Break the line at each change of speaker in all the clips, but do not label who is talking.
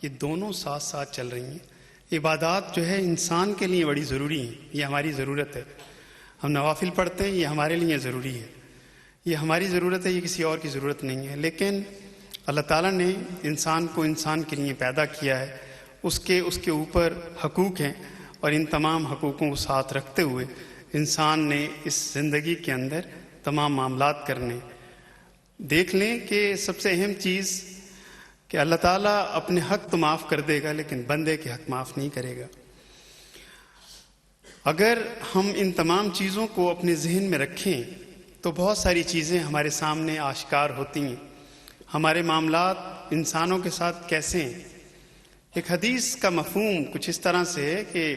یہ دونوں ساتھ ساتھ چل رہی ہیں۔ عبادات جو ہے انسان کے لیے بڑی ضروری ہیں، یہ ہماری ضرورت ہے۔ ہم نوافل پڑھتے ہیں، یہ ہمارے لیے ضروری ہے، یہ ہماری ضرورت ہے، یہ کسی اور کی ضرورت نہیں ہے۔ لیکن اللہ تعالیٰ نے انسان کو انسان کے لیے پیدا کیا ہے، اس کے اوپر حقوق ہیں، اور ان تمام حقوقوں کو ساتھ رکھتے ہوئے انسان نے اس زندگی کے اندر تمام معاملات کرنے۔ دیکھ لیں کہ سب سے اہم چیز کہ اللہ تعالیٰ اپنے حق تو معاف کر دے گا، لیکن بندے کے حق معاف نہیں کرے گا۔ اگر ہم ان تمام چیزوں کو اپنے ذہن میں رکھیں تو بہت ساری چیزیں ہمارے سامنے آشکار ہوتی ہیں۔ ہمارے معاملات انسانوں کے ساتھ کیسے ہیں؟ ایک حدیث کا مفہوم کچھ اس طرح سے ہے کہ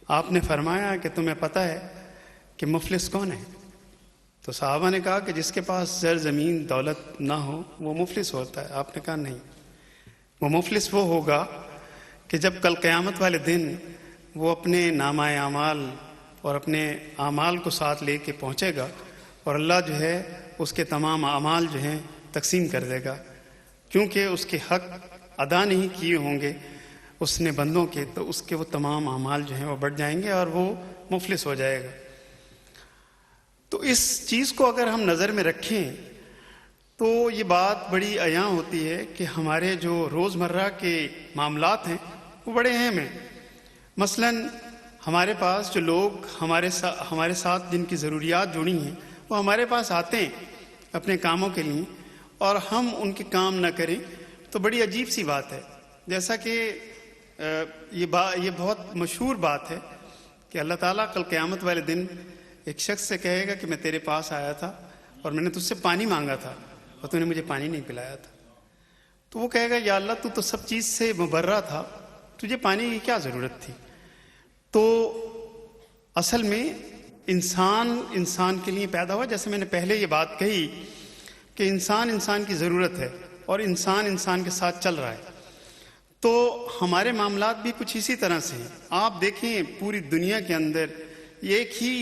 آپ نے فرمایا کہ تمہیں پتہ ہے کہ مفلس کون ہے؟ تو صحابہ نے کہا کہ جس کے پاس زر زمین دولت نہ ہو وہ مفلس ہوتا ہے۔ آپ نے کہا نہیں، وہ مفلس وہ ہوگا کہ جب کل قیامت والے دن وہ اپنے نامہ اعمال اور اپنے اعمال کو ساتھ لے کے پہنچے گا، اور اللہ جو ہے اس کے تمام اعمال جو ہیں تقسیم کر دے گا، کیونکہ اس کے حق ادا نہیں کیے ہوں گے اس نے بندوں کے، تو اس کے وہ تمام اعمال جو ہیں وہ بڑھ جائیں گے اور وہ مفلس ہو جائے گا۔ تو اس چیز کو اگر ہم نظر میں رکھیں تو یہ بات بڑی عیاں ہوتی ہے کہ ہمارے جو روزمرہ کے معاملات ہیں وہ بڑے اہم ہیں۔ مثلا ہمارے پاس جو لوگ ہمارے ساتھ جن کی ضروریات جڑی ہیں وہ ہمارے پاس آتے ہیں اپنے کاموں کے لیے، اور ہم ان کے کام نہ کریں تو بڑی عجیب سی بات ہے۔ جیسا کہ یہ بہت مشہور بات ہے کہ اللہ تعالیٰ کل قیامت والے دن ایک شخص سے کہے گا کہ میں تیرے پاس آیا تھا اور میں نے تجھ سے پانی مانگا تھا اور تو نے مجھے پانی نہیں پلایا تھا۔ تو وہ کہے گا یا اللہ تو سب چیز سے مبرہ تھا، تجھے پانی کی کیا ضرورت تھی؟ تو اصل میں انسان کے لیے پیدا ہوا، جیسے میں نے پہلے یہ بات کہی کہ انسان کی ضرورت ہے اور انسان کے ساتھ چل رہا ہے۔ تو ہمارے معاملات بھی کچھ اسی طرح سے ہیں۔ آپ دیکھیں پوری دنیا کے اندر ایک ہی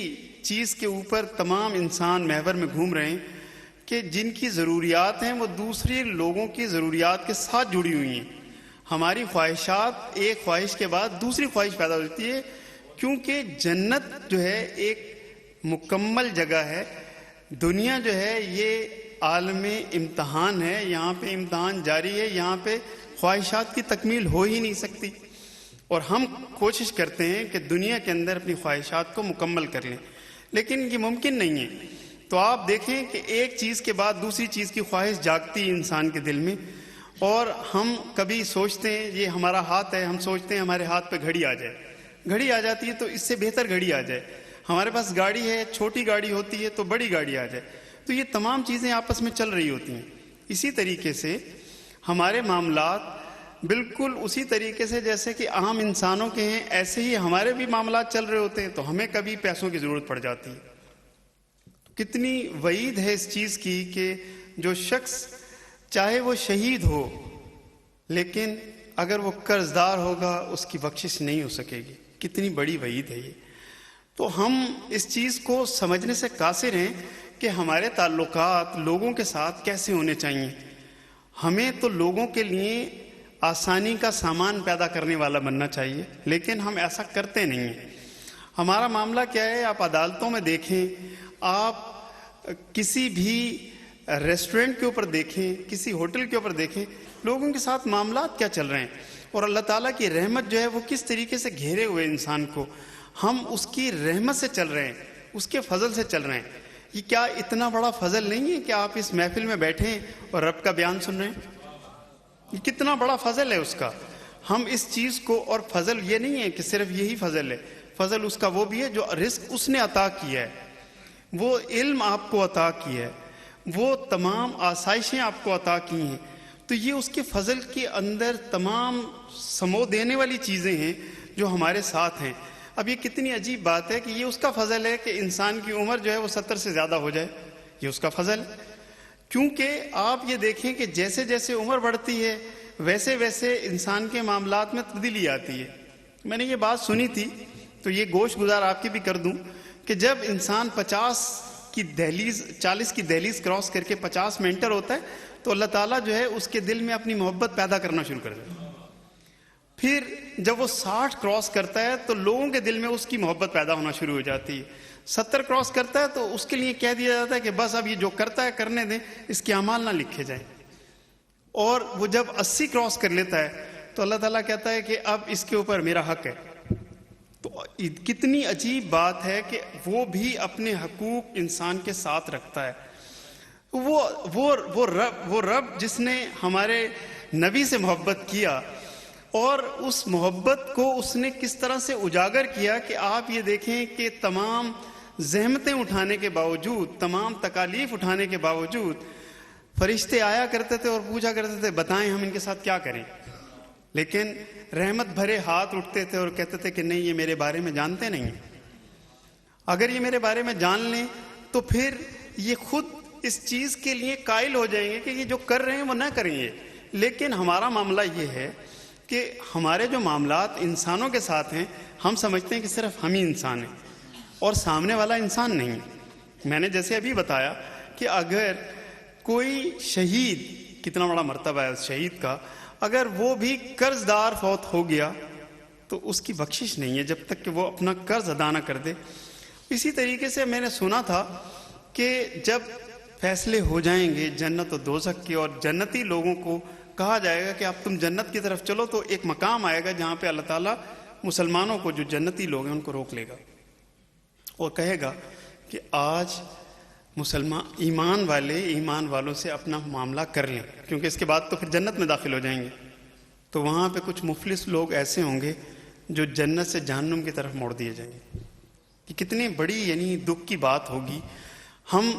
چیز کے اوپر تمام انسان محور میں گھوم رہے ہیں کہ جن کی ضروریات ہیں وہ دوسرے لوگوں کی ضروریات کے ساتھ جڑی ہوئی ہیں۔ ہماری خواہشات ایک خواہش کے بعد دوسری خواہش پیدا ہوتی ہے، کیونکہ جنت جو ہے ایک مکمل جگہ ہے، دنیا جو ہے یہ عالم امتحان ہے، یہاں پہ امتحان جاری ہے، یہاں پہ خواہشات کی تکمیل ہو ہی نہیں سکتی، اور ہم کوشش کرتے ہیں کہ دنیا کے اندر اپنی خواہشات کو مکمل کر لیں، لیکن یہ ممکن نہیں ہے۔ تو آپ دیکھیں کہ ایک چیز کے بعد دوسری چیز کی خواہش جاگتی ہے انسان کے دل میں، اور ہم کبھی سوچتے ہیں یہ ہمارا ہاتھ ہے، ہم سوچتے ہیں ہمارے ہاتھ پہ گھڑی آ جائے، گھڑی آ جاتی ہے تو اس سے بہتر گھڑی آ جائے، ہمارے پاس گاڑی ہے، چھوٹی گاڑی ہوتی ہے تو بڑی گاڑی آ جائے۔ تو یہ تمام چیزیں آپس میں چل رہی ہوتی ہیں۔ اسی طریقے سے ہمارے معاملات بالکل اسی طریقے سے جیسے کہ عام انسانوں کے ہیں، ایسے ہی ہمارے بھی معاملات چل رہے ہوتے ہیں، تو ہمیں کبھی پیسوں کی ضرورت پڑ جاتی ہے۔ کتنی وعید ہے اس چیز کی کہ جو شخص چاہے وہ شہید ہو لیکن اگر وہ قرض دار ہوگا اس کی بخشش نہیں ہو سکے گی۔ کتنی بڑی وعید ہے یہ۔ تو ہم اس چیز کو سمجھنے سے قاصر ہیں کہ ہمارے تعلقات لوگوں کے ساتھ کیسے ہونے چاہیے۔ ہمیں تو لوگوں کے لیے آسانی کا سامان پیدا کرنے والا بننا چاہیے، لیکن ہم ایسا کرتے نہیں ہیں۔ ہمارا معاملہ کیا ہے؟ آپ عدالتوں میں دیکھیں، آپ کسی بھی ریسٹورنٹ کے اوپر دیکھیں، کسی ہوٹل کے اوپر دیکھیں، لوگوں کے ساتھ معاملات کیا چل رہے ہیں، اور اللہ تعالیٰ کی رحمت جو ہے وہ کس طریقے سے گھیرے ہوئے انسان کو۔ ہم اس کی رحمت سے چل رہے ہیں، اس کے فضل سے چل رہے ہیں۔ یہ کیا اتنا بڑا فضل نہیں ہے کہ آپ اس محفل میں بیٹھیں اور رب کا بیان سن رہے ہیں؟ یہ کتنا بڑا فضل ہے اس کا۔ ہم اس چیز کو، اور فضل یہ نہیں ہے کہ صرف یہی فضل ہے، فضل اس کا وہ بھی ہے جو رزق اس نے عطا کیا ہے، وہ علم آپ کو عطا کیا ہے، وہ تمام آسائشیں آپ کو عطا کی ہیں۔ تو یہ اس کے فضل کے اندر تمام سمو دینے والی چیزیں ہیں جو ہمارے ساتھ ہیں۔ اب یہ کتنی عجیب بات ہے کہ یہ اس کا فضل ہے کہ انسان کی عمر جو ہے وہ 70 سے زیادہ ہو جائے، یہ اس کا فضل ہے۔ کیونکہ آپ یہ دیکھیں کہ جیسے جیسے عمر بڑھتی ہے ویسے ویسے انسان کے معاملات میں تبدیلی آتی ہے۔ میں نے یہ بات سنی تھی تو یہ گوش گزار آپ کی بھی کر دوں کہ جب انسان 40 کی دہلیز کراس کر کے 50 میں انٹر ہوتا ہے تو اللہ تعالیٰ جو ہے اس کے دل میں اپنی محبت پیدا کرنا شروع کر دیتا ہے۔ پھر جب وہ 60 کراس کرتا ہے تو لوگوں کے دل میں اس کی محبت پیدا ہونا شروع ہو جاتی ہے. 70 کراس کرتا ہے تو اس کے لیے کہہ دیا جاتا ہے کہ بس اب یہ جو کرتا ہے کرنے دیں، اس کے اعمال نہ لکھے جائیں. اور وہ جب 80 کراس کر لیتا ہے تو اللہ تعالیٰ کہتا ہے کہ اب اس کے اوپر میرا حق ہے. تو کتنی عجیب بات ہے کہ وہ بھی اپنے حقوق انسان کے ساتھ رکھتا ہے. وہ رب جس نے ہمارے نبی سے محبت کیا، اور اس محبت کو اس نے کس طرح سے اجاگر کیا کہ آپ یہ دیکھیں کہ تمام زحمتیں اٹھانے کے باوجود، تمام تکالیف اٹھانے کے باوجود فرشتے آیا کرتے تھے اور پوچھا کرتے تھے بتائیں ہم ان کے ساتھ کیا کریں، لیکن رحمت بھرے ہاتھ اٹھتے تھے اور کہتے تھے کہ نہیں، یہ میرے بارے میں جانتے نہیں ہیں. اگر یہ میرے بارے میں جان لیں تو پھر یہ خود اس چیز کے لیے قائل ہو جائیں گے کہ یہ جو کر رہے ہیں وہ نہ کریں گے. لیکن ہمارا معاملہ یہ ہے کہ ہمارے جو معاملات انسانوں کے ساتھ ہیں، ہم سمجھتے ہیں کہ صرف ہم ہی انسان ہیں اور سامنے والا انسان نہیں. میں نے جیسے ابھی بتایا کہ اگر کوئی شہید، کتنا بڑا مرتبہ ہے اس شہید کا، اگر وہ بھی قرض دار فوت ہو گیا تو اس کی بخشش نہیں ہے جب تک کہ وہ اپنا قرض ادا نہ کر دے. اسی طریقے سے میں نے سنا تھا کہ جب فیصلے ہو جائیں گے جنت و دوزخ کے، اور جنتی لوگوں کو کہا جائے گا کہ اب تم جنت کی طرف چلو، تو ایک مقام آئے گا جہاں پہ اللہ تعالیٰ مسلمانوں کو، جو جنتی لوگ ہیں، ان کو روک لے گا اور کہے گا کہ آج مسلمان ایمان والوں سے اپنا معاملہ کر لیں، کیونکہ اس کے بعد تو پھر جنت میں داخل ہو جائیں گے. تو وہاں پہ کچھ مفلس لوگ ایسے ہوں گے جو جنت سے جہنم کی طرف موڑ دیے جائیں گے. کہ کتنی بڑی یعنی دکھ کی بات ہوگی. ہم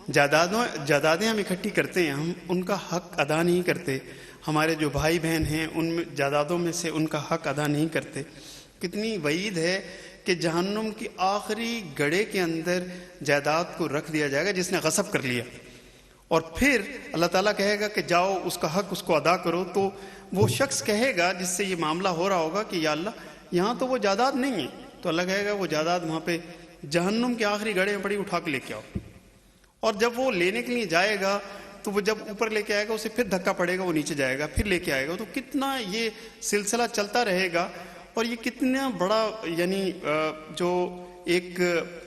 جائیدادیں ہم اکٹھی کرتے ہیں، ہم ان کا حق ادا نہیں کرتے. ہمارے جو بھائی بہن ہیں ان میں جائیدادوں میں سے ان کا حق ادا نہیں کرتے. کتنی وعید ہے کہ جہنم کی آخری گڑھے کے اندر جائیداد کو رکھ دیا جائے گا جس نے غصب کر لیا، اور پھر اللہ تعالیٰ کہے گا کہ جاؤ اس کا حق اس کو ادا کرو. تو وہ شخص کہے گا جس سے یہ معاملہ ہو رہا ہوگا کہ یا اللہ یہاں تو وہ جائیداد نہیں ہے. تو اللہ کہے گا وہ جائیداد وہاں پہ جہنم کے آخری گڑھے میں پڑی، اٹھا کے لے کے آؤ. اور جب وہ لینے کے لیے جائے گا تو وہ جب اوپر لے کے آئے گا اسے پھر دھکا پڑے گا، وہ نیچے جائے گا، پھر لے کے آئے گا. تو کتنا یہ سلسلہ چلتا رہے گا، اور یہ کتنا بڑا یعنی جو ایک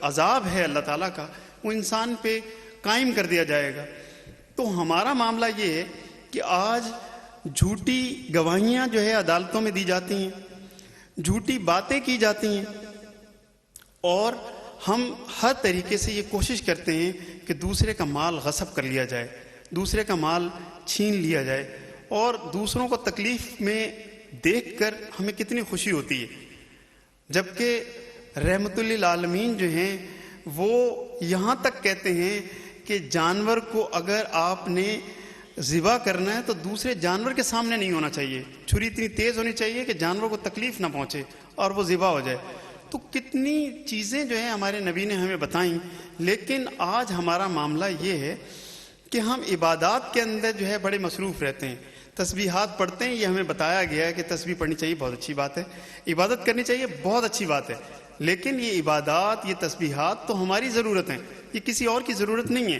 عذاب ہے اللہ تعالیٰ کا، وہ انسان پہ قائم کر دیا جائے گا. تو ہمارا معاملہ یہ ہے کہ آج جھوٹی گواہیاں جو ہے عدالتوں میں دی جاتی ہیں، جھوٹی باتیں کی جاتی ہیں، اور ہم ہر طریقے سے یہ کوشش کرتے ہیں کہ دوسرے کا مال غصب کر لیا جائے، دوسرے کا مال چھین لیا جائے. اور دوسروں کو تکلیف میں دیکھ کر ہمیں کتنی خوشی ہوتی ہے، جبکہ رحمت للعالمین جو ہیں وہ یہاں تک کہتے ہیں کہ جانور کو اگر آپ نے ذبح کرنا ہے تو دوسرے جانور کے سامنے نہیں ہونا چاہیے، چھری اتنی تیز ہونی چاہیے کہ جانور کو تکلیف نہ پہنچے اور وہ ذبح ہو جائے. تو کتنی چیزیں جو ہیں ہمارے نبی نے ہمیں بتائیں. لیکن آج ہمارا معاملہ یہ ہے کہ ہم عبادات کے اندر جو ہے بڑے مصروف رہتے ہیں. تسبیحات پڑھتے ہیں، یہ ہمیں بتایا گیا ہے کہ تسبیح پڑھنی چاہیے، بہت اچھی بات ہے. عبادت کرنی چاہیے، بہت اچھی بات ہے. لیکن یہ عبادات، یہ تسبیحات تو ہماری ضرورت ہیں، یہ کسی اور کی ضرورت نہیں ہے.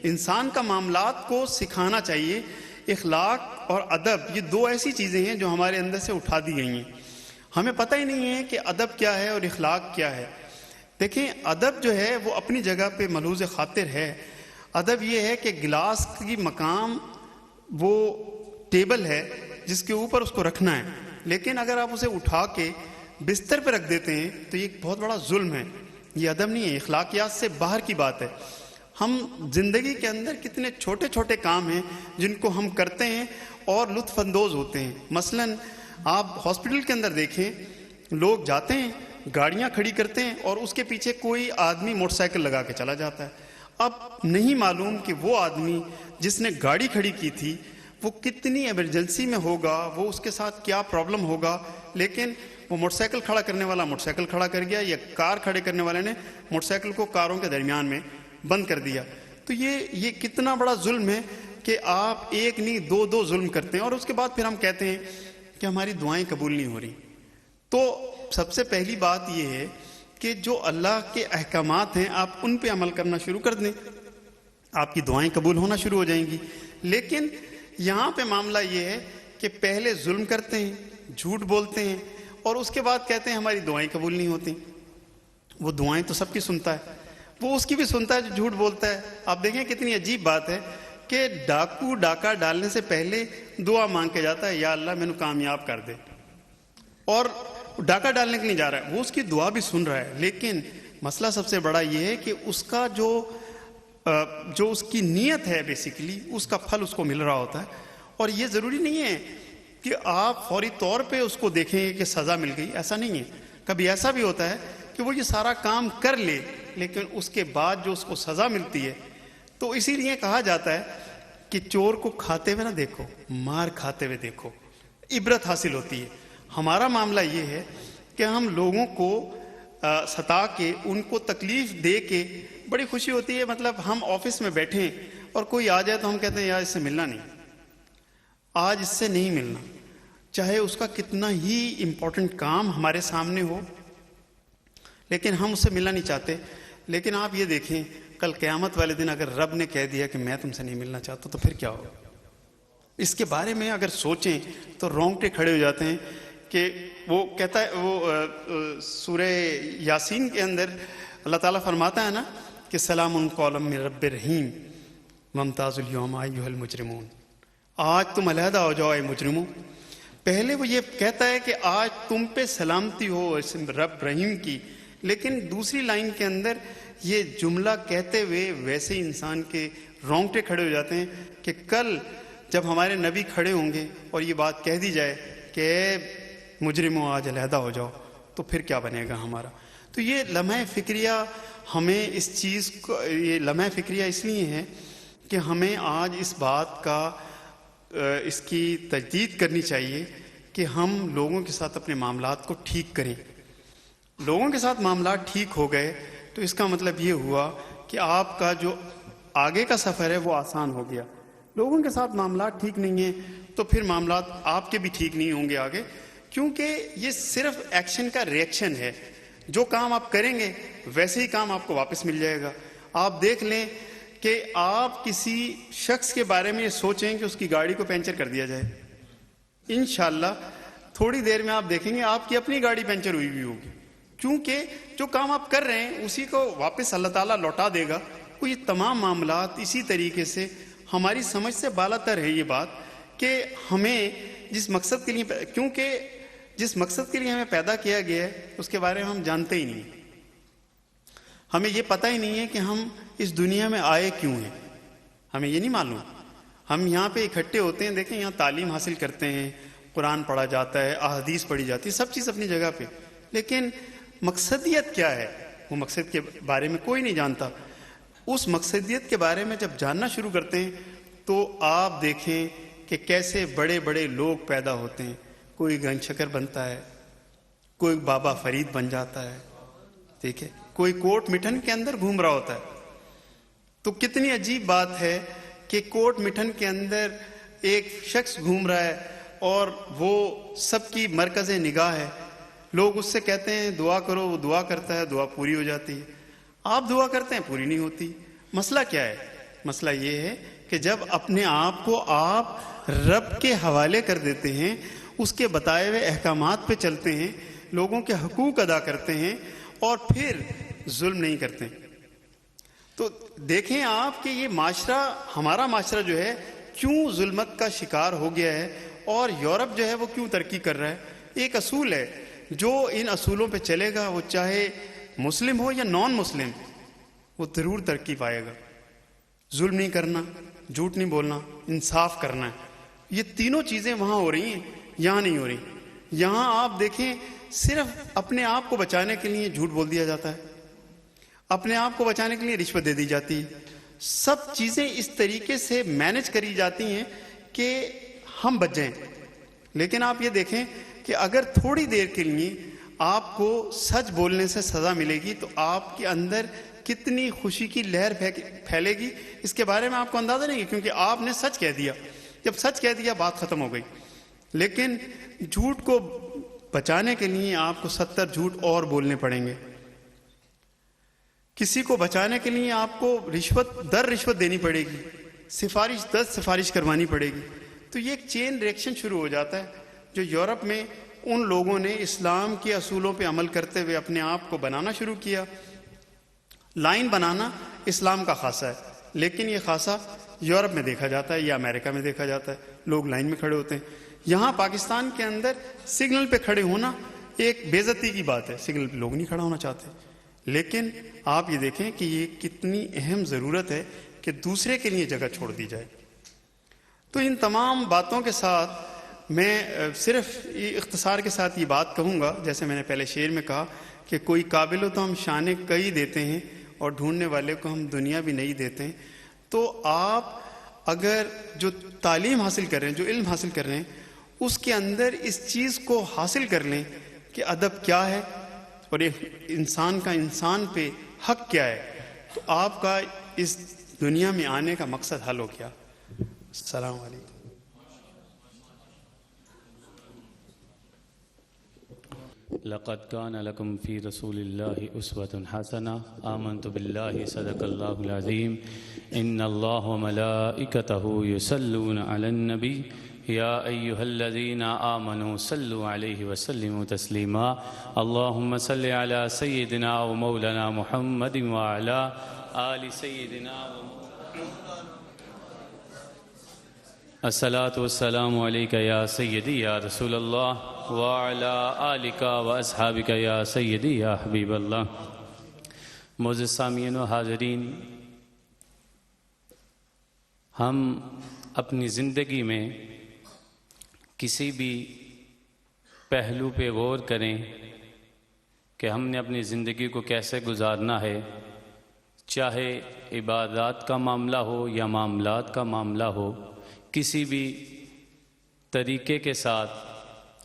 انسان کا معاملات کو سکھانا چاہیے. اخلاق اور ادب یہ دو ایسی چیزیں ہیں جو ہمارے اندر سے اٹھا دی گئی ہیں. ہمیں پتہ ہی نہیں ہے کہ ادب کیا ہے اور اخلاق کیا ہے. دیکھیں، ادب جو ہے وہ اپنی جگہ پہ ملحوظ خاطر ہے. ادب یہ ہے کہ گلاس کی مقام وہ ٹیبل ہے جس کے اوپر اس کو رکھنا ہے، لیکن اگر آپ اسے اٹھا کے بستر پہ رکھ دیتے ہیں تو یہ ایک بہت بڑا ظلم ہے. یہ ادب نہیں ہے، اخلاقیات سے باہر کی بات ہے. ہم زندگی کے اندر کتنے چھوٹے چھوٹے کام ہیں جن کو ہم کرتے ہیں اور لطف اندوز ہوتے ہیں. مثلاً آپ ہاسپٹل کے اندر دیکھیں، لوگ جاتے ہیں، گاڑیاں کھڑی کرتے ہیں اور اس کے پیچھے کوئی آدمی موٹر سائیکل لگا کے چلا جاتا ہے. اب نہیں معلوم کہ وہ آدمی جس نے گاڑی کھڑی کی تھی وہ کتنی ایمرجنسی میں ہوگا، وہ اس کے ساتھ کیا پرابلم ہوگا. لیکن وہ موٹر سائیکل کھڑا کرنے والا موٹر سائیکل کھڑا کر گیا، یا کار کھڑے کرنے والے نے موٹر سائیکل کو کاروں کے درمیان میں بند کر دیا. تو یہ کتنا بڑا ظلم ہے کہ آپ ایک نہیں دو ظلم کرتے ہیں، اور اس کے بعد پھر ہم کہتے ہیں کہ ہماری دعائیں قبول نہیں ہو رہی. تو سب سے پہلی بات یہ ہے کہ جو اللہ کے احکامات ہیں آپ ان پہ عمل کرنا شروع کر دیں، آپ کی دعائیں قبول ہونا شروع ہو جائیں گی. لیکن یہاں پہ معاملہ یہ ہے کہ پہلے ظلم کرتے ہیں، جھوٹ بولتے ہیں اور اس کے بعد کہتے ہیں ہماری دعائیں قبول نہیں ہوتی. وہ دعائیں تو سب کی سنتا ہے, وہ اس کی بھی سنتا ہے جو جھوٹ بولتا ہے. آپ دیکھیں کتنی عجیب بات ہے کہ ڈاکو ڈاکہ ڈالنے سے پہلے دعا مانگ کے جاتا ہے, یا اللہ مینوں کامیاب کر دے, اور ڈاکہ ڈالنے کے لیے جا رہا ہے, وہ اس کی دعا بھی سن رہا ہے. لیکن مسئلہ سب سے بڑا یہ ہے کہ اس کا جو اس کی نیت ہے بیسیکلی اس کا پھل اس کو مل رہا ہوتا ہے. اور یہ ضروری نہیں ہے کہ آپ فوری طور پہ اس کو دیکھیں گے کہ سزا مل گئی, ایسا نہیں ہے. کبھی ایسا بھی ہوتا ہے کہ وہ یہ سارا کام کر لے لیکن اس کے بعد جو اس کو سزا ملتی ہے. تو اسی لیے کہا جاتا ہے کہ چور کو کھاتے ہوئے نہ دیکھو, مار کھاتے ہوئے دیکھو, عبرت حاصل ہوتی ہے. ہمارا معاملہ یہ ہے کہ ہم لوگوں کو ستا کے, ان کو تکلیف دے کے بڑی خوشی ہوتی ہے. مطلب ہم آفس میں بیٹھیں اور کوئی آ جائے تو ہم کہتے ہیں یار اس سے ملنا نہیں, آج اس سے نہیں ملنا, چاہے اس کا کتنا ہی امپورٹنٹ کام ہمارے سامنے ہو, لیکن ہم اس سے ملنا نہیں چاہتے. لیکن آپ یہ دیکھیں کل قیامت والے دن اگر رب نے کہہ دیا کہ میں تم سے نہیں ملنا چاہتا تو پھر کیا ہوگا؟ اس کے بارے میں اگر سوچیں تو رونگٹے کھڑے ہو جاتے ہیں. کہ وہ کہتا ہے, وہ سورہ یاسین کے اندر اللہ تعالیٰ فرماتا ہے نا کہ سلام قولا من رب رحیم وامتاز الیوم ایھا المجرمون, آج تم علیحدہ ہو جاؤ اے مجرموں. پہلے وہ یہ کہتا ہے کہ آج تم پہ سلامتی ہو رب رحیم کی, لیکن دوسری لائن کے اندر یہ جملہ کہتے ہوئے ویسے ہی انسان کے رونگٹے کھڑے ہو جاتے ہیں کہ کل جب ہمارے نبی کھڑے ہوں گے اور یہ بات کہہ دی جائے کہ مجرموں آج علیحدہ ہو جاؤ, تو پھر کیا بنے گا ہمارا. تو یہ لمحہ فکریہ ہمیں اس چیز کو, یہ لمحہ فکریہ اس لیے ہے کہ ہمیں آج اس بات کا اس کی تجدید کرنی چاہیے کہ ہم لوگوں کے ساتھ اپنے معاملات کو ٹھیک کریں. لوگوں کے ساتھ معاملات ٹھیک ہو گئے تو اس کا مطلب یہ ہوا کہ آپ کا جو آگے کا سفر ہے وہ آسان ہو گیا. لوگوں کے ساتھ معاملات ٹھیک نہیں ہیں تو پھر معاملات آپ کے بھی ٹھیک نہیں ہوں گے آگے, کیونکہ یہ صرف ایکشن کا ریئیکشن ہے. جو کام آپ کریں گے ویسے ہی کام آپ کو واپس مل جائے گا. آپ دیکھ لیں کہ آپ کسی شخص کے بارے میں یہ سوچیں کہ اس کی گاڑی کو پنچر کر دیا جائے, انشاءاللہ تھوڑی دیر میں آپ دیکھیں گے آپ کی اپنی گاڑی پنچر ہوئی بھی ہوگی, کیونکہ جو کام آپ کر رہے ہیں اسی کو واپس اللہ تعالیٰ لوٹا دے گا. تو یہ تمام معاملات اسی طریقے سے ہماری سمجھ سے بالا تر ہے یہ بات کہ ہمیں جس مقصد کے لیے, کیونکہ جس مقصد کے لیے ہمیں پیدا کیا گیا ہے اس کے بارے میں ہم جانتے ہی نہیں, ہمیں یہ پتہ ہی نہیں ہے کہ ہم اس دنیا میں آئے کیوں ہیں, ہمیں یہ نہیں معلوم. ہم یہاں پہ اکٹھے ہوتے ہیں, دیکھیں یہاں تعلیم حاصل کرتے ہیں, قرآن پڑھا جاتا ہے, احادیث پڑھی جاتی ہے, سب چیز اپنی جگہ پہ, لیکن مقصدیت کیا ہے وہ مقصد کے بارے میں کوئی نہیں جانتا. اس مقصدیت کے بارے میں جب جاننا شروع کرتے ہیں تو آپ دیکھیں کہ کیسے بڑے بڑے لوگ پیدا ہوتے ہیں. کوئی گن شکر بنتا ہے, کوئی بابا فرید بن جاتا ہے, ٹھیک ہے, کوئی کوٹ مٹھن کے اندر گھوم رہا ہوتا ہے. تو کتنی عجیب بات ہے کہ کوٹ مٹھن کے اندر ایک شخص گھوم رہا ہے اور وہ سب کی مرکز نگاہ ہے. لوگ اس سے کہتے ہیں دعا کرو, وہ دعا کرتا ہے, دعا پوری ہو جاتی ہے. آپ دعا کرتے ہیں, پوری نہیں ہوتی. مسئلہ کیا ہے؟ مسئلہ یہ ہے کہ جب اپنے آپ کو آپ رب کے حوالے کر دیتے ہیں, اس کے بتائے ہوئے احکامات پہ چلتے ہیں, لوگوں کے حقوق ادا کرتے ہیں اور پھر ظلم نہیں کرتے. تو دیکھیں آپ کہ یہ معاشرہ, ہمارا معاشرہ جو ہے کیوں ظلمت کا شکار ہو گیا ہے اور یورپ جو ہے وہ کیوں ترقی کر رہا ہے. ایک اصول ہے, جو ان اصولوں پہ چلے گا وہ چاہے مسلم ہو یا نان مسلم, وہ ضرور ترقی پائے گا. ظلم نہیں کرنا, جھوٹ نہیں بولنا, انصاف کرنا ہے, یہ تینوں چیزیں وہاں ہو رہی ہیں, یہاں نہیں ہو رہی. یہاں آپ دیکھیں صرف اپنے آپ کو بچانے کے لیے جھوٹ بول دیا جاتا ہے, اپنے آپ کو بچانے کے لیے رشوت دے دی جاتی ہے. سب چیزیں اس طریقے سے مینج کری جاتی ہیں کہ ہم بچ جائیں. لیکن آپ یہ دیکھیں کہ اگر تھوڑی دیر کے لیے آپ کو سچ بولنے سے سزا ملے گی تو آپ کے اندر کتنی خوشی کی لہر پھیلے گی, اس کے بارے میں آپ کو اندازہ نہیں ہے, کیونکہ آپ نے سچ کہہ دیا. جب سچ کہہ دیا بات ختم ہو گئی. لیکن جھوٹ کو بچانے کے لیے آپ کو 70 جھوٹ اور بولنے پڑیں گے. کسی کو بچانے کے لیے آپ کو رشوت دینی پڑے گی, 10 سفارش کروانی پڑے گی. تو یہ ایک چین ریئیکشن شروع ہو جاتا ہے. جو یورپ میں ان لوگوں نے اسلام کے اصولوں پہ عمل کرتے ہوئے اپنے آپ کو بنانا شروع کیا. لائن بنانا اسلام کا خاصہ ہے، لیکن یہ خاصہ یورپ میں دیکھا جاتا ہے یا امریکہ میں دیکھا جاتا ہے. لوگ لائن میں کھڑے ہوتے ہیں. یہاں پاکستان کے اندر سگنل پہ کھڑے ہونا ایک بے عزتی کی بات ہے. سگنل پہ لوگ نہیں کھڑا ہونا چاہتے. لیکن آپ یہ دیکھیں کہ یہ کتنی اہم ضرورت ہے کہ دوسرے کے لیے جگہ چھوڑ دی جائے. تو ان تمام باتوں کے ساتھ میں صرف اختصار کے ساتھ یہ بات کہوں گا، جیسے میں نے پہلے شعر میں کہا کہ کوئی قابل ہو تو ہم شان کئی دیتے ہیں اور ڈھونڈنے والے کو ہم دنیا بھی نہیں دیتے ہیں. تو آپ اگر جو تعلیم حاصل کر رہے ہیں، جو علم حاصل کر رہے ہیں، اس کے اندر اس چیز کو حاصل کر لیں کہ ادب کیا ہے اور ایک انسان کا انسان پہ حق کیا ہے، تو آپ کا اس دنیا میں آنے کا مقصد حل ہو گیا. السلام علیکم.
لقد كان لكم في رسول الله أسوة حسنة آمنت بالله صدق الله العظيم إن الله وملائكته يصلون على النبي يا أيها الذين آمنوا صلوا عليه وسلموا تسليما اللهم صل على سيدنا ومولانا محمد وعلى آل سيدنا الصلاة والسلام عليك يا سيدي يا رسول الله وعلى آلك وأصحابك يا سيدي يا حبيب الله. معزز سامعین و حاضرین، ہم اپنی زندگی میں کسی بھی پہلو پہ غور کریں کہ ہم نے اپنی زندگی کو کیسے گزارنا ہے، چاہے عبادات کا معاملہ ہو یا معاملات کا معاملہ ہو، کسی بھی طریقے کے ساتھ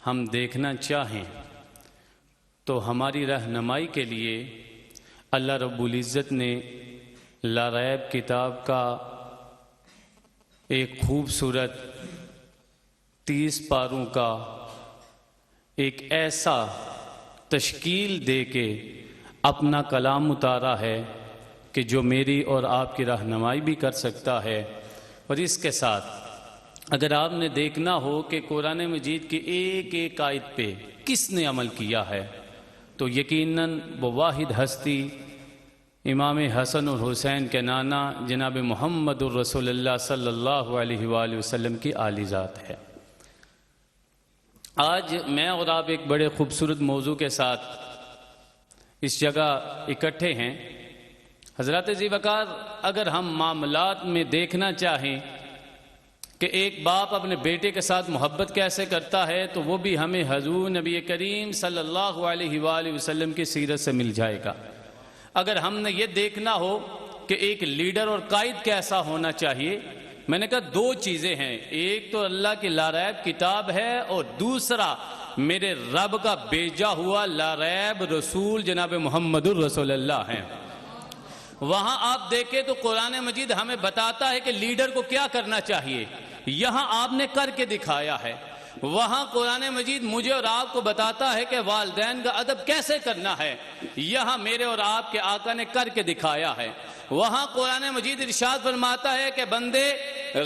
ہم دیکھنا چاہیں تو ہماری رہنمائی کے لیے اللہ رب العزت نے لا ریب کتاب کا ایک خوبصورت 30 پاروں کا ایک ایسا تشکیل دے کے اپنا کلام اتارا ہے کہ جو میری اور آپ کی رہنمائی بھی کر سکتا ہے. اور اس کے ساتھ اگر آپ نے دیکھنا ہو کہ قرآن مجید کی ایک ایک آیت پہ کس نے عمل کیا ہے تو یقیناً وہ واحد ہستی امام حسن اور حسین کے نانا جناب محمد الرسول اللہ صلی اللہ علیہ وآلہ وسلم کی عالی ذات ہے. آج میں اور آپ ایک بڑے خوبصورت موضوع کے ساتھ اس جگہ اکٹھے ہیں. حضرات ذی وقار، اگر ہم معاملات میں دیکھنا چاہیں کہ ایک باپ اپنے بیٹے کے ساتھ محبت کیسے کرتا ہے تو وہ بھی ہمیں حضور نبی کریم صلی اللہ علیہ وآلہ وسلم کی سیرت سے مل جائے گا. اگر ہم نے یہ دیکھنا ہو کہ ایک لیڈر اور قائد کیسا ہونا چاہیے، میں نے کہا 2 چیزیں ہیں، ایک تو اللہ کی لا ریب کتاب ہے اور دوسرا میرے رب کا بھیجا ہوا لا ریب رسول جناب محمد الرسول اللہ ہیں. وہاں آپ دیکھیں تو قرآن مجید ہمیں بتاتا ہے کہ لیڈر کو کیا کرنا چاہیے، یہاں آپ نے کر کے دکھایا ہے. وہاں قرآن مجید مجھے اور آپ کو بتاتا ہے کہ والدین کا ادب کیسے کرنا ہے، یہاں میرے اور آپ کے آقا نے کر کے دکھایا ہے. وہاں قرآن مجید ارشاد فرماتا ہے کہ بندے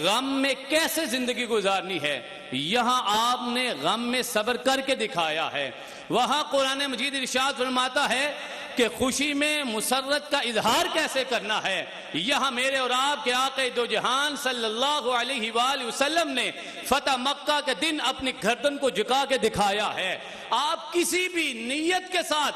غم میں کیسے زندگی گزارنی ہے، یہاں آپ نے غم میں صبر کر کے دکھایا ہے. وہاں قرآن مجید ارشاد فرماتا ہے کہ خوشی میں مسرت کا اظہار کیسے کرنا ہے، یہاں میرے اور آپ کے آقا دو جہان صلی اللہ علیہ وآلہ وسلم نے فتح مکہ کے دن اپنی گردن کو جھکا کے دکھایا ہے. آپ کسی بھی نیت کے ساتھ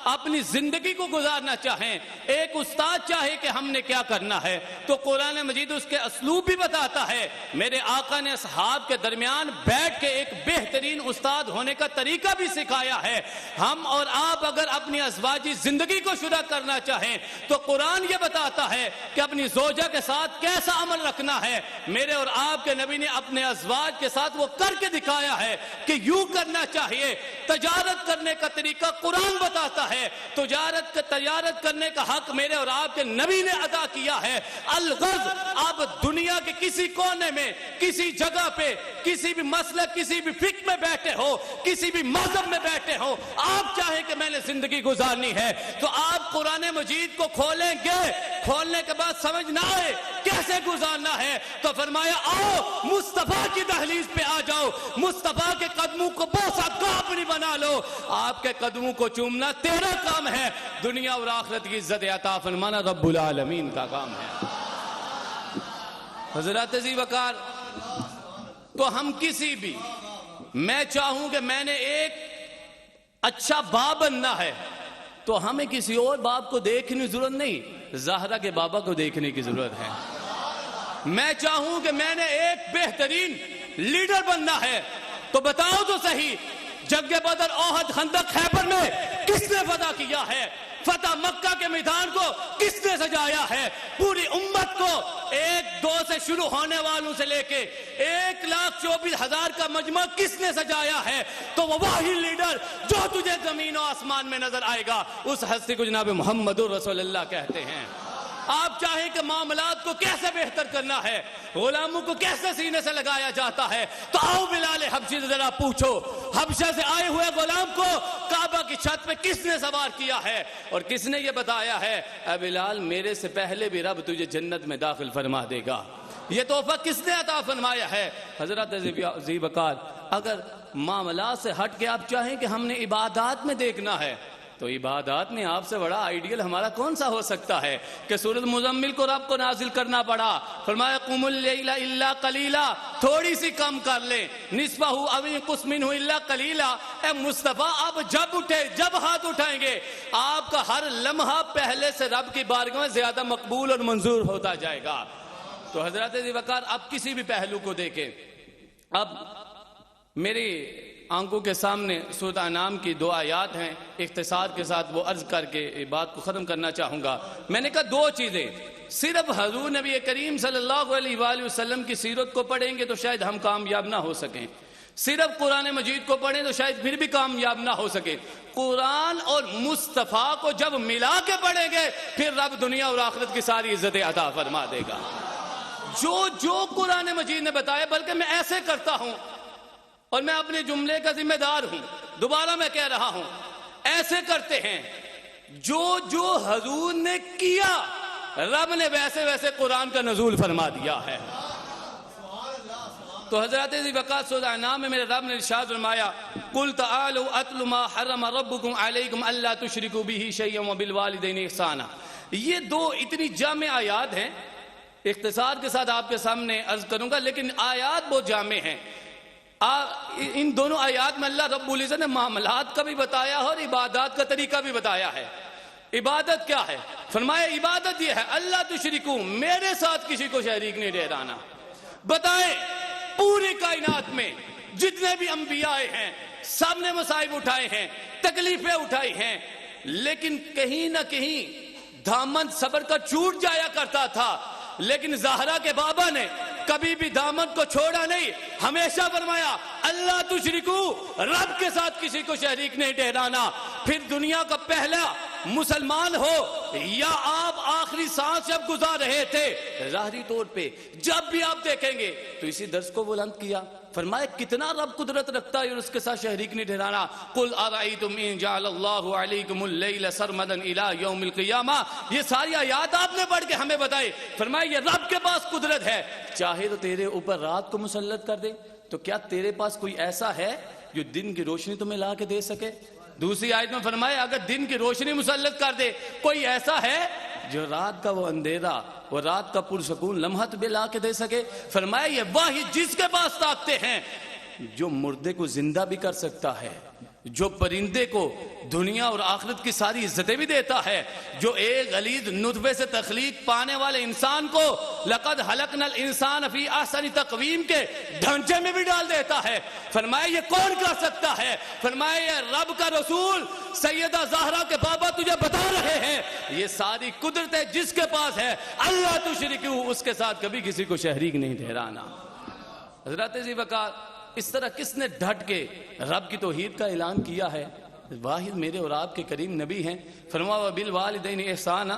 اپنی زندگی کو گزارنا چاہیں، ایک استاد چاہے کہ ہم نے کیا کرنا ہے تو قرآن مجید اس کے اسلوب بھی بتاتا ہے. میرے آقا نے اصحاب کے درمیان بیٹھ کے ایک بہترین استاد ہونے کا طریقہ بھی سکھایا ہے. ہم اور آپ اگر اپنی ازواجی زندگی کو شروع کرنا چاہیں تو قرآن یہ بتاتا ہے کہ اپنی زوجہ کے ساتھ کیسا عمل رکھنا ہے. میرے اور آپ کے نبی نے اپنے ازواج کے ساتھ وہ کر کے دکھایا ہے کہ یوں کرنا چاہیے. تجارت کرنے کا طریقہ قرآن بتاتا ہے، تجارت کرنے کا حق میرے اور آپ کے نبی نے ادا کیا ہے. الغرض، آپ دنیا کے کسی کونے میں، کسی جگہ پہ، کسی بھی مسلک کسی بھی فکر میں بیٹھے ہو, کسی بھی مذہب میں بیٹھے ہو, آپ چاہیں کہ میں نے زندگی گزارنی ہے تو آپ قرآن مجید کو کھولیں گے, کھولنے کے بعد سمجھ نہ آئے کیسے گزارنا ہے تو فرمایا آؤ مصطفیٰ کی دہلیز پہ آ جاؤ, مصطفیٰ کے قدموں کو بوسہ کاپنی بنا لو, آپ کے قدموں کو چومنا تیرا کام ہے, دنیا اور آخرت کی عزت عطا فرمانا رب العالمین کا کام ہے. حضرات ذی وقار, تو ہم کسی بھی, میں چاہوں کہ میں نے ایک اچھا باپ بننا ہے تو ہمیں کسی اور باپ کو دیکھنے کی ضرورت نہیں, زہرا کے بابا کو دیکھنے کی ضرورت ہے. میں چاہوں کہ میں نے ایک بہترین لیڈر بننا ہے تو بتاؤ تو صحیح, جنگ بدر, احد, خندق, خیبر میں کس نے فتح کیا ہے؟ فتح مکہ کے میدان کو کس نے سجایا ہے؟ پوری امت کو ایک دو سے شروع ہونے والوں سے لے کے 1,24,000 کا مجمع کس نے سجایا ہے؟ تو وہ واحد لیڈر جو تجھے زمین و آسمان میں نظر آئے گا اس ہستی کو جناب محمد رسول اللہ کہتے ہیں. آپ چاہیں کہ معاملات کو کیسے بہتر کرنا ہے, غلاموں کو کیسے سینے سے لگایا جاتا ہے, تو آؤ بلال حبشی سے ذرا پوچھو, حبشہ سے آئے ہوئے غلام کو کعبہ کی چھت پہ کس نے سوار کیا ہے اور کس نے یہ بتایا ہے اے بلال میرے سے پہلے بھی رب تجھے جنت میں داخل فرما دے گا؟ یہ تحفہ کس نے عطا فرمایا ہے؟ حضرت ذی وقار, اگر معاملات سے ہٹ کے آپ چاہیں کہ ہم نے عبادات میں دیکھنا ہے تو عبادات میں آپ سے بڑا آئیڈیل ہمارا کون سا ہو سکتا ہے کہ سورۃ مزمل کو رب کو نازل کرنا پڑا, فرمایا قم اللیل الا قلیلا, تھوڑی سی کم کر لیں, نصفہ او انقص منہ الا قلیلا. اے مصطفیٰ آپ جب اٹھے, جب ہاتھ اٹھائیں گے آپ کا ہر لمحہ پہلے سے رب کی بارگاہ میں زیادہ مقبول اور منظور ہوتا جائے گا. تو حضرت ذی وقار اب کسی بھی پہلو کو دیکھیں, اب میری آنکھوں کے سامنے سورۃ انعام کی 2 آیات ہیں, اختصار کے ساتھ وہ عرض کر کے بات کو ختم کرنا چاہوں گا. میں نے کہا 2 چیزیں, صرف حضور نبی کریم صلی اللہ علیہ وآلہ وسلم کی سیرت کو پڑھیں گے تو شاید ہم کامیاب نہ ہو سکیں, صرف قرآن مجید کو پڑھیں تو شاید پھر بھی کامیاب نہ ہو سکے. قرآن اور مصطفیٰ کو جب ملا کے پڑھیں گے پھر رب دنیا اور آخرت کی ساری عزت عطا فرما دے گا. جو قرآن مجید نے بتایا, بلکہ میں ایسے کرتا ہوں اور میں اپنے جملے کا ذمہ دار ہوں, دوبارہ میں کہہ رہا ہوں, ایسے کرتے ہیں جو حضور نے کیا رب نے ویسے ویسے قرآن کا نزول فرما دیا ہے. تو حضرت ذی وقار سورۃ انعام میں میرے رب نے ارشاد فرمایا قل تعالوا اتل ما حرم ربکم علیکم الا تشرکوا به شیئا وبالوالدین احسانا. یہ 2 اتنی جامع آیات ہیں, اختصار کے ساتھ آپ کے سامنے عرض کروں گا لیکن آیات بہت جامع ہیں. ان دونوں آیات میں اللہ رب العزت نے معاملات کا بھی بتایا اور عبادات کا طریقہ بھی بتایا ہے. عبادت کیا ہے؟ فرمایا عبادت یہ ہے اللہ تشرکو, میرے ساتھ کسی کو شریک نہیں ٹھہرانا. بتائیں پوری کائنات میں جتنے بھی انبیاء ہیں سب نے مصائب اٹھائے ہیں, تکلیفیں اٹھائی ہیں, لیکن کہیں نہ کہیں دامن صبر کا چھوٹ جایا کرتا تھا, لیکن زہرا کے بابا نے کبھی بھی دامن کو چھوڑا نہیں, ہمیشہ فرمایا اللہ تشرکو, رب کے ساتھ کسی کو شریک نہیں ٹھہرانا. پھر دنیا کا پہلا مسلمان ہو یا آپ آخری سانس جب گزار رہے تھے ظاہری طور پہ جب بھی آپ دیکھیں گے تو اسی درس کو بلند کیا, فرمایا کتنا رب قدرت رکھتا ہے اور اس کے ساتھ شریک نہیں ٹھہرانا. قل ارأیتم ان جعل اللہ علیکم اللیل سرمدا الی یوم القیامہ, یہ ساری آیات آپ نے پڑھ کے ہمیں بتائی. فرمایا یہ رب کے پاس قدرت ہے, چاہے تو تیرے اوپر رات کو مسلط کر دے, تو کیا تیرے پاس کوئی ایسا ہے جو دن کی روشنی تمہیں لا کے دے سکے؟ دوسری آیت میں فرمایا اگر دن کی روشنی مسلط کر دے, کوئی ایسا ہے جو رات کا وہ اندھیرا, وہ رات کا پرسکون لمحہ تمہیں لا کے دے سکے؟ فرمایا یہ واحد جس کے پاس طاقتیں ہیں, جو مردے کو زندہ بھی کر سکتا ہے, جو پرندے کو دنیا اور آخرت کی ساری عزتیں بھی دیتا ہے, جو ایک غلیظ نطفے سے تخلیق پانے والے انسان کو لقد خلقنا الانسان فی احسن تقویم کے ڈھانچے میں بھی ڈال دیتا ہے. فرمایا یہ کون کر سکتا ہے؟ فرمایا یہ رب کا رسول سیدہ زہرا کے بابا تجھے بتا رہے ہیں, یہ ساری قدرتیں جس کے پاس ہے اللہ تشرکو, اس کے ساتھ کبھی کسی کو شریک نہیں ٹھہرانا. حضرت ذی وقار, اس طرح کس نے ڈھٹ کے رب کی توحید کا اعلان کیا ہے؟ واحد میرے اور آپ کے کریم نبی ہیں. فرمایا بالوالدین احسانا,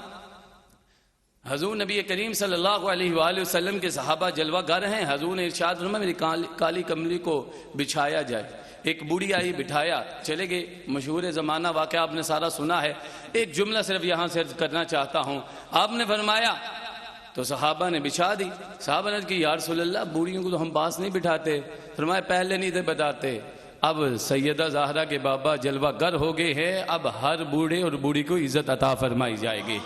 حضور نبی کریم صلی اللہ علیہ وآلہ وسلم کے صحابہ جلوہ گر ہیں. حضور نے ارشاد فرمایا میری کالی کملی کو بچھایا جائے. ایک بوڑھی آئی, بٹھایا, چلے گئے. مشہور زمانہ واقعہ آپ نے سارا سنا ہے. ایک جملہ صرف یہاں سے عرض کرنا چاہتا ہوں. آپ نے فرمایا تو صحابہ نے بچھا دی. صحابہ نے کہ یا رسول اللہ بوڑھیوں کو تو ہم پاس نہیں بٹھاتے. فرمایا پہلے نہیں تھے بتاتے, اب سیدہ زہرا کے بابا جلوہ گر ہو گئے ہیں, اب ہر بوڑھے اور بوڑھی کو عزت عطا فرمائی جائے گی.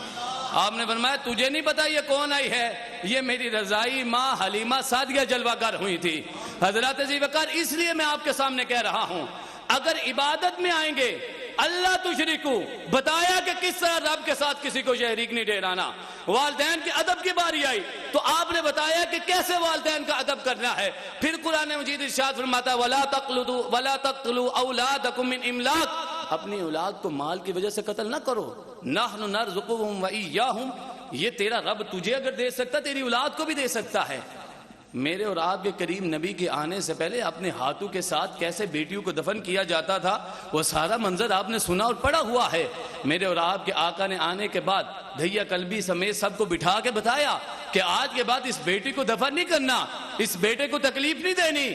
آپ نے فرمایا تجھے نہیں پتا یہ کون آئی ہے؟ یہ میری رضائی ماں حلیمہ سعدیہ جلوہ گر ہوئی تھی. حضرات ذی وقار, اس لیے میں آپ کے سامنے کہہ رہا ہوں اگر عبادت میں آئیں گے اللہ تشرکو, بتایا کہ کس طرح رب کے ساتھ کسی کو شریک نہیں ٹھہرانا. والدین کے ادب کی باری آئی تو آپ نے بتایا کہ کیسے والدین کا ادب کرنا ہے. پھر قرآن مجید ارشاد فرماتا ہے وَلَا تَقْتُلُوا أَوْلَادَكُمْ مِنْ إِمْلَاقٍ, اپنی اولاد کو مال کی وجہ سے قتل نہ کرو. نَحْنُ نَرْزُقُهُمْ وَإِيَّاهُمْ, یہ تیرا رب تجھے اگر دے سکتا تیری اولاد کو بھی دے سکتا ہے. میرے اور آپ کے کریم نبی کے آنے سے پہلے اپنے ہاتھوں کے ساتھ کیسے بیٹیوں کو دفن کیا جاتا تھا وہ سارا منظر آپ نے سنا اور پڑھا ہوا ہے. میرے اور آپ کے آقا نے آنے کے بعد دھیا قلبی سمیت سب کو بٹھا کے بتایا کہ آج کے بعد اس بیٹی کو دفن نہیں کرنا, اس بیٹے کو تکلیف نہیں دینی.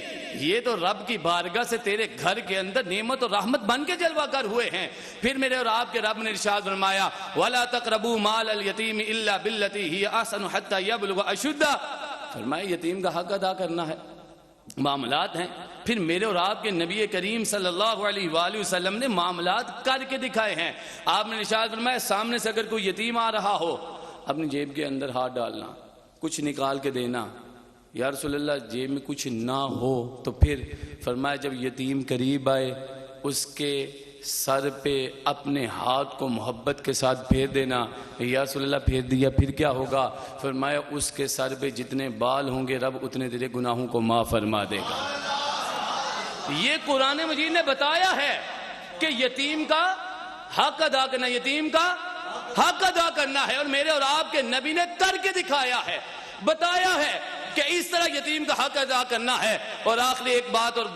یہ تو رب کی بارگاہ سے تیرے گھر کے اندر نعمت اور رحمت بن کے جلوہ گر ہوئے ہیں. پھر میرے اور آپ کے رب نے ارشاد فرمایا وَلَا تَقْرَبُوا مَالَ الْيَتِيمِ إِلَّا بِالَّتِي هِيَ أَحْسَنُ حَتَّى يَبْلُغَ أَشُدَّهُ. فرمایا یتیم کا حق ادا کرنا ہے. معاملات ہیں. پھر میرے اور آپ کے نبی کریم صلی اللہ علیہ وآلہ وسلم نے معاملات کر کے دکھائے ہیں. آپ نے ارشاد فرمایا سامنے سے اگر کوئی یتیم آ رہا ہو اپنی جیب کے اندر ہاتھ ڈالنا, کچھ نکال کے دینا. یا رسول اللہ جیب میں کچھ نہ ہو تو پھر فرمایا جب یتیم قریب آئے اس کے سر پہ اپنے ہاتھ کو محبت کے ساتھ پھیر دینا. یا رسول اللہ پھیر دیا پھر کیا ہوگا؟ فرمایا اس کے سر پہ جتنے بال ہوں گے رب اتنے تیرے گناہوں کو معاف فرما دے گا. یہ قرآن مجید نے بتایا ہے کہ یتیم کا حق ادا کرنا, یتیم کا حق ادا کرنا ہے. اور میرے اور آپ کے نبی نے کر کے دکھایا ہے, بتایا ہے کہ اس طرح یتیم کا حق ادا کرنا ہے. اور آخری ایک بات اور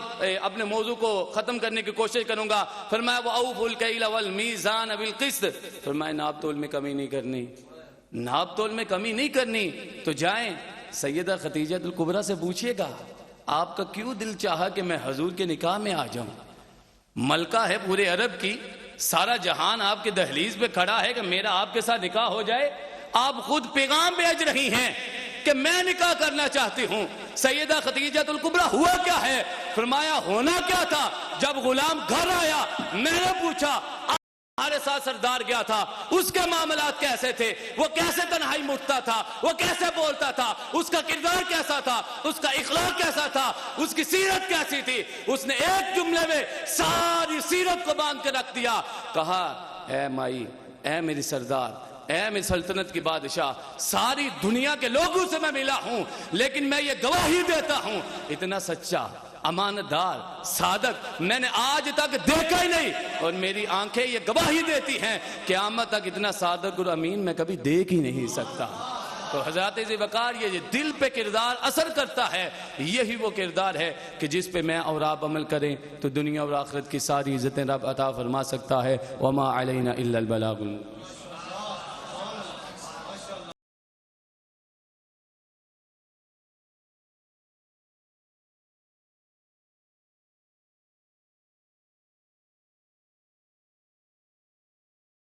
اپنے موضوع کو ختم کرنے کی کوشش کروں گا. فرمایا وَأَوْفُوا الْكَيْلَ وَالْمِيزَانَ بِالْقِسْطِ, فرمایا ناپ تول میں کمی نہیں کرنی, ناپ تول میں کمی نہیں کرنی. تو جائیں سیدہ خدیجہ الکبریٰ سے پوچھئے گا آپ کا کیوں دل چاہا کہ میں حضور کے نکاح میں آ جاؤں. ملکہ ہے پورے عرب کی, سارا جہان آپ کے دہلیز پہ کھڑا ہے کہ میرا آپ کے ساتھ نکاح ہو جائے. آپ خود پیغام بھیج رہی ہیں کہ میں نکاح کرنا چاہتی ہوں. سیدہ خدیجہ الکبریٰ ہوا کیا ہے؟ فرمایا ہونا کیا تھا جب غلام گھر آیا میں نے پوچھا ہمارے ساتھ سردار گیا تھا اس کے معاملات کیسے تھے, وہ کیسے تنہائی مٹتا تھا, وہ کیسے بولتا تھا, اس کا کردار کیسا تھا, اس کا اخلاق کیسا تھا, اس کی سیرت کیسی تھی. اس نے ایک جملے میں ساری سیرت کو باندھ کے رکھ دیا. کہا اے مائی, اے میری سردار, اے میری سلطنت کی بادشاہ, ساری دنیا کے لوگوں سے میں ملا ہوں لیکن میں یہ گواہی دیتا ہوں اتنا سچا, امانتدار, صادق میں نے آج تک دیکھا ہی نہیں. اور میری آنکھیں یہ گواہی دیتی ہیں قیامت تک اتنا صادق اور امین میں کبھی دیکھ ہی نہیں سکتا. تو حضرات ذی وقار یہ دل پہ کردار اثر کرتا ہے, یہی وہ کردار ہے کہ جس پہ میں اور آپ عمل کریں تو دنیا اور آخرت کی ساری عزتیں رب عطا فرما سکتا ہے. وما علینا الا البلاغ.